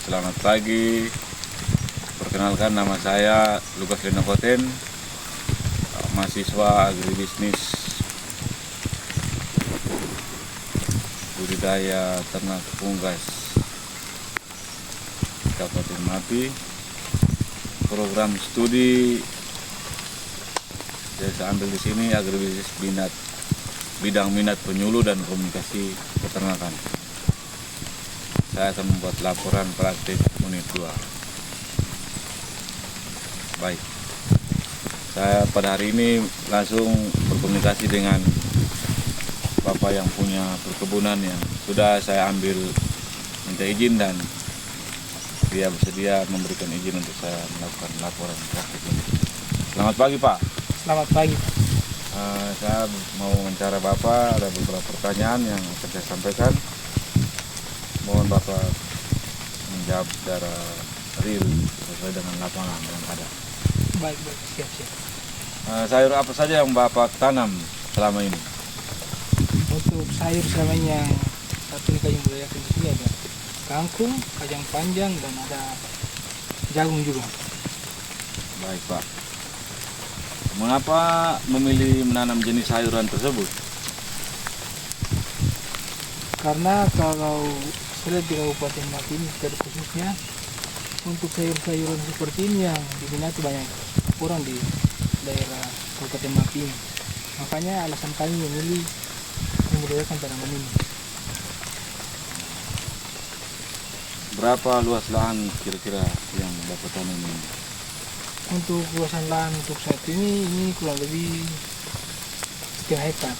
selamat pagi. Perkenalkan, nama saya Lukas Lenokoten, mahasiswa agribisnis budidaya ternak unggas Kabupaten Mapi. Program studi yang saya ambil di sini agribisnis bidang minat penyuluh dan komunikasi peternakan. Saya akan membuat laporan praktik unit 2. Baik, saya pada hari ini langsung berkomunikasi dengan Bapak yang punya perkebunan yang sudah saya ambil minta izin, dan dia bersedia memberikan izin untuk saya melakukan laporan praktik ini. Selamat pagi, Pak. Selamat pagi. Saya mau wawancara Bapak, ada beberapa pertanyaan yang akan saya sampaikan. Mohon Bapak menjawab secara real sesuai dengan lapangan yang ada. Baik, siap. Sayur apa saja yang Bapak tanam selama ini? Untuk sayur selama ini yang satu ini kami budidayakan di sini ada kangkung, kacang panjang, dan ada jagung juga. Baik, Pak. Mengapa memilih menanam jenis sayuran tersebut? Karena kalau saya lihat di Kabupaten Mapi ini secara khususnya untuk sayur-sayuran seperti ini yang diminati banyak orang di daerah Kabupaten Mapi ini. Makanya alasan kami memilih membudidayakan tanaman ini. Berapa luas lahan kira-kira yang Bapak tanam ini? Untuk luasan lahan untuk saat ini kurang lebih 1,5 hektar.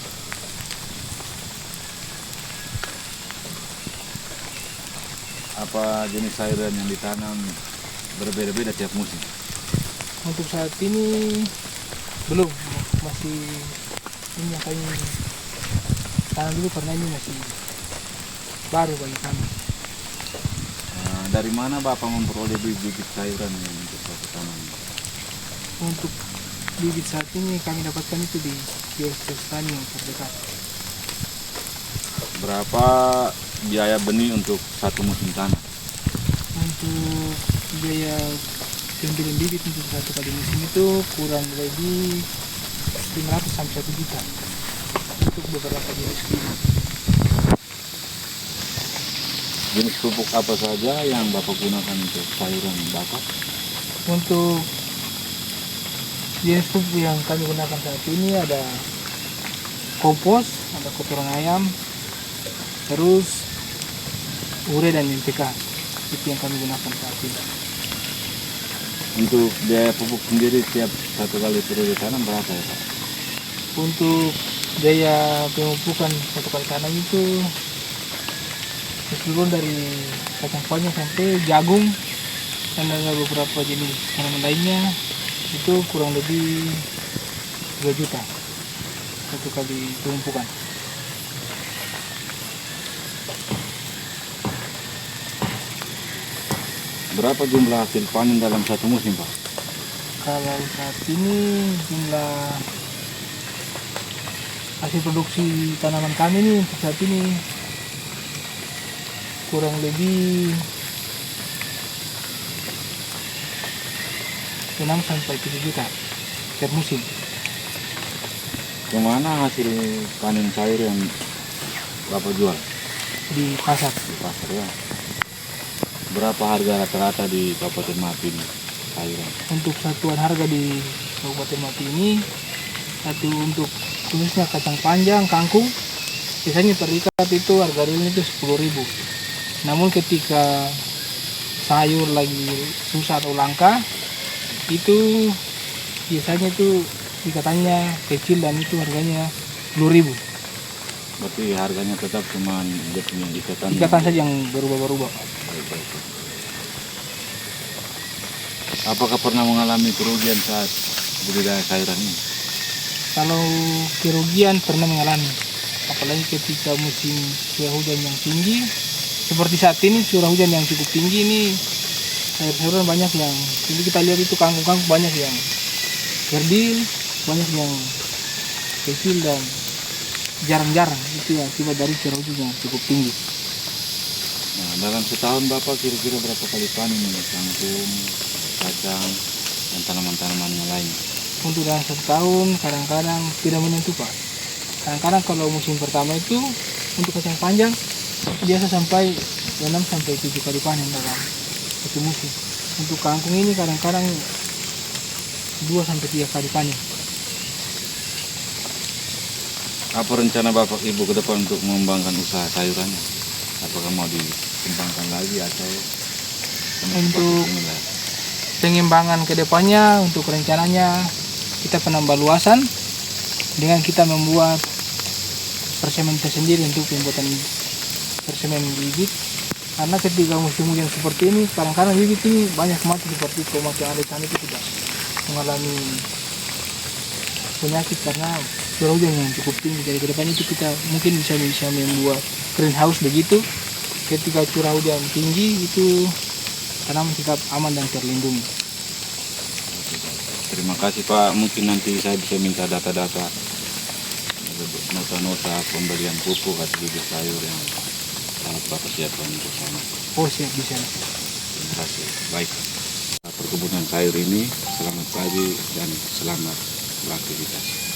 Apa jenis sayuran yang ditanam berbeda-beda tiap musim? Untuk saat ini belum, masih ini yang kami tanam dulu karena ini masih baru bagi kami. Dari mana Bapak memperoleh bibit sayuran yang untuk Bapak tanam? Untuk bibit saat ini kami dapatkan itu di kios-kios tani yang terdekat. Berapa biaya benih untuk satu musim tanam? Untuk biaya pembelian bibit untuk satu kali musim itu kurang lebih 500 sampai 1 juta untuk beberapa jenis bibit. Jenis pupuk apa saja yang Bapak gunakan untuk sayuran Bapak? Untuk jenis pupuk yang kami gunakan saat ini ada kompos, ada kotoran ayam, terus urea dan NPK. Itu yang kami gunakan saat ini. Untuk biaya pupuk sendiri tiap satu kali periode tanam berapa ya, Pak? Untuk biaya pemupukan satu kali tanam itu keseluruhan dari kacang panjang sampai jagung dan ada beberapa jenis tanaman lainnya itu kurang lebih 2 juta satu kali pemupukan. Berapa jumlah hasil panen dalam satu musim, Pak? Kalau saat ini jumlah hasil produksi tanaman kami ini untuk saat ini kurang lebih 6 sampai 7 juta per musim. Kemana hasil panen sayur yang Bapak jual? Di pasar. Di pasar ya. Berapa harga rata-rata di Kabupaten Mapi ini sayuran? Untuk satuan harga di Kabupaten Mapi ini, satu untuk khususnya kacang panjang, kangkung, biasanya terikat itu harga realnya itu 10.000. Namun ketika sayur lagi susah atau langka, itu biasanya itu ikatannya kecil dan itu harganya 10.000. Berarti harganya tetap cuma dia punya Ikatan saja yang berubah-ubah. Baik. Apakah pernah mengalami kerugian saat budidaya sayuran ini? Kalau kerugian pernah mengalami, apalagi ketika musim curah hujan yang tinggi, seperti saat ini curah hujan yang cukup tinggi ini, sayur-sayuran banyak yang, jadi kita lihat itu kangkung-kangkung banyak yang kerdil, banyak yang kecil dan jarang-jarang, itu akibat dari curah hujan yang cukup tinggi. Nah, dalam setahun Bapak kira-kira berapa kali panen ini? Kangkung, kacang, dan tanaman-tanaman yang lain. Untuk dalam satu tahun kadang-kadang tidak menentu Pak. Kadang-kadang kalau musim pertama itu untuk kacang panjang biasa sampai 6 sampai 7 kali panen dalam satu musim. Untuk kangkung ini kadang-kadang 2 sampai 3 kali panen. Apa rencana Bapak Ibu ke depan untuk mengembangkan usaha sayurannya? Apakah mau dikembangkan lagi atau Untuk pengembangan ke depannya, untuk rencananya kita penambah luasan dengan kita membuat persemen tersendiri untuk pembuatan persemen bibit. Karena ketika musim hujan seperti ini, kadang-kadang bibit ini banyak mati seperti tomat yang ada di sana itu tidak mengalami penyakit karena curah hujan yang cukup tinggi. Jadi ke depan itu kita mungkin bisa membuat greenhouse begitu. Ketika curah hujan tinggi itu tanaman tetap aman dan terlindungi. Terima kasih Pak, mungkin nanti saya bisa minta data-data nota-nota pembelian pupuk atau bibit sayur yang harus Bapak siapkan untuk sana. Oh siap, bisa. Terima kasih. Baik, perkebunan sayur ini selamat pagi dan selamat beraktivitas.